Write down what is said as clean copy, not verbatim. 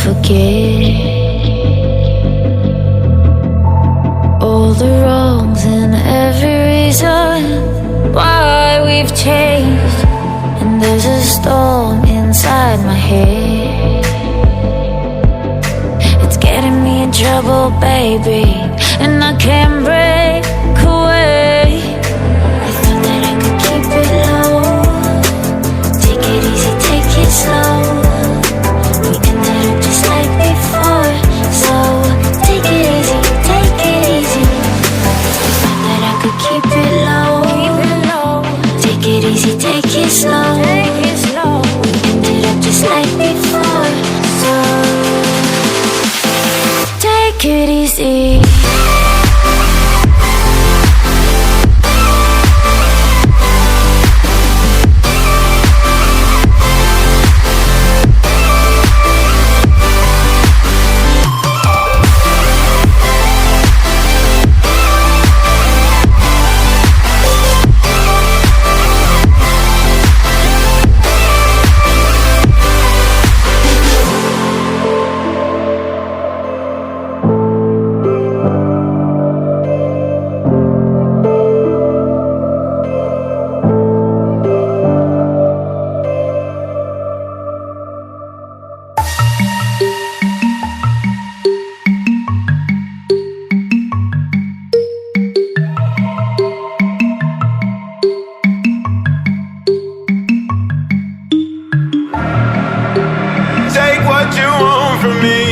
forget all the wrongs and every reason why we've changed. And there's a storm inside my head, it's getting me in trouble, baby, and I can't break away. I thought that I could keep it low, take it easy, take it slow. We ended up just like before, so take it easy, take it easy. I thought that I could keep it low, take it easy, take it slow. We ended up just like before, so take it easy. Take what you want from me.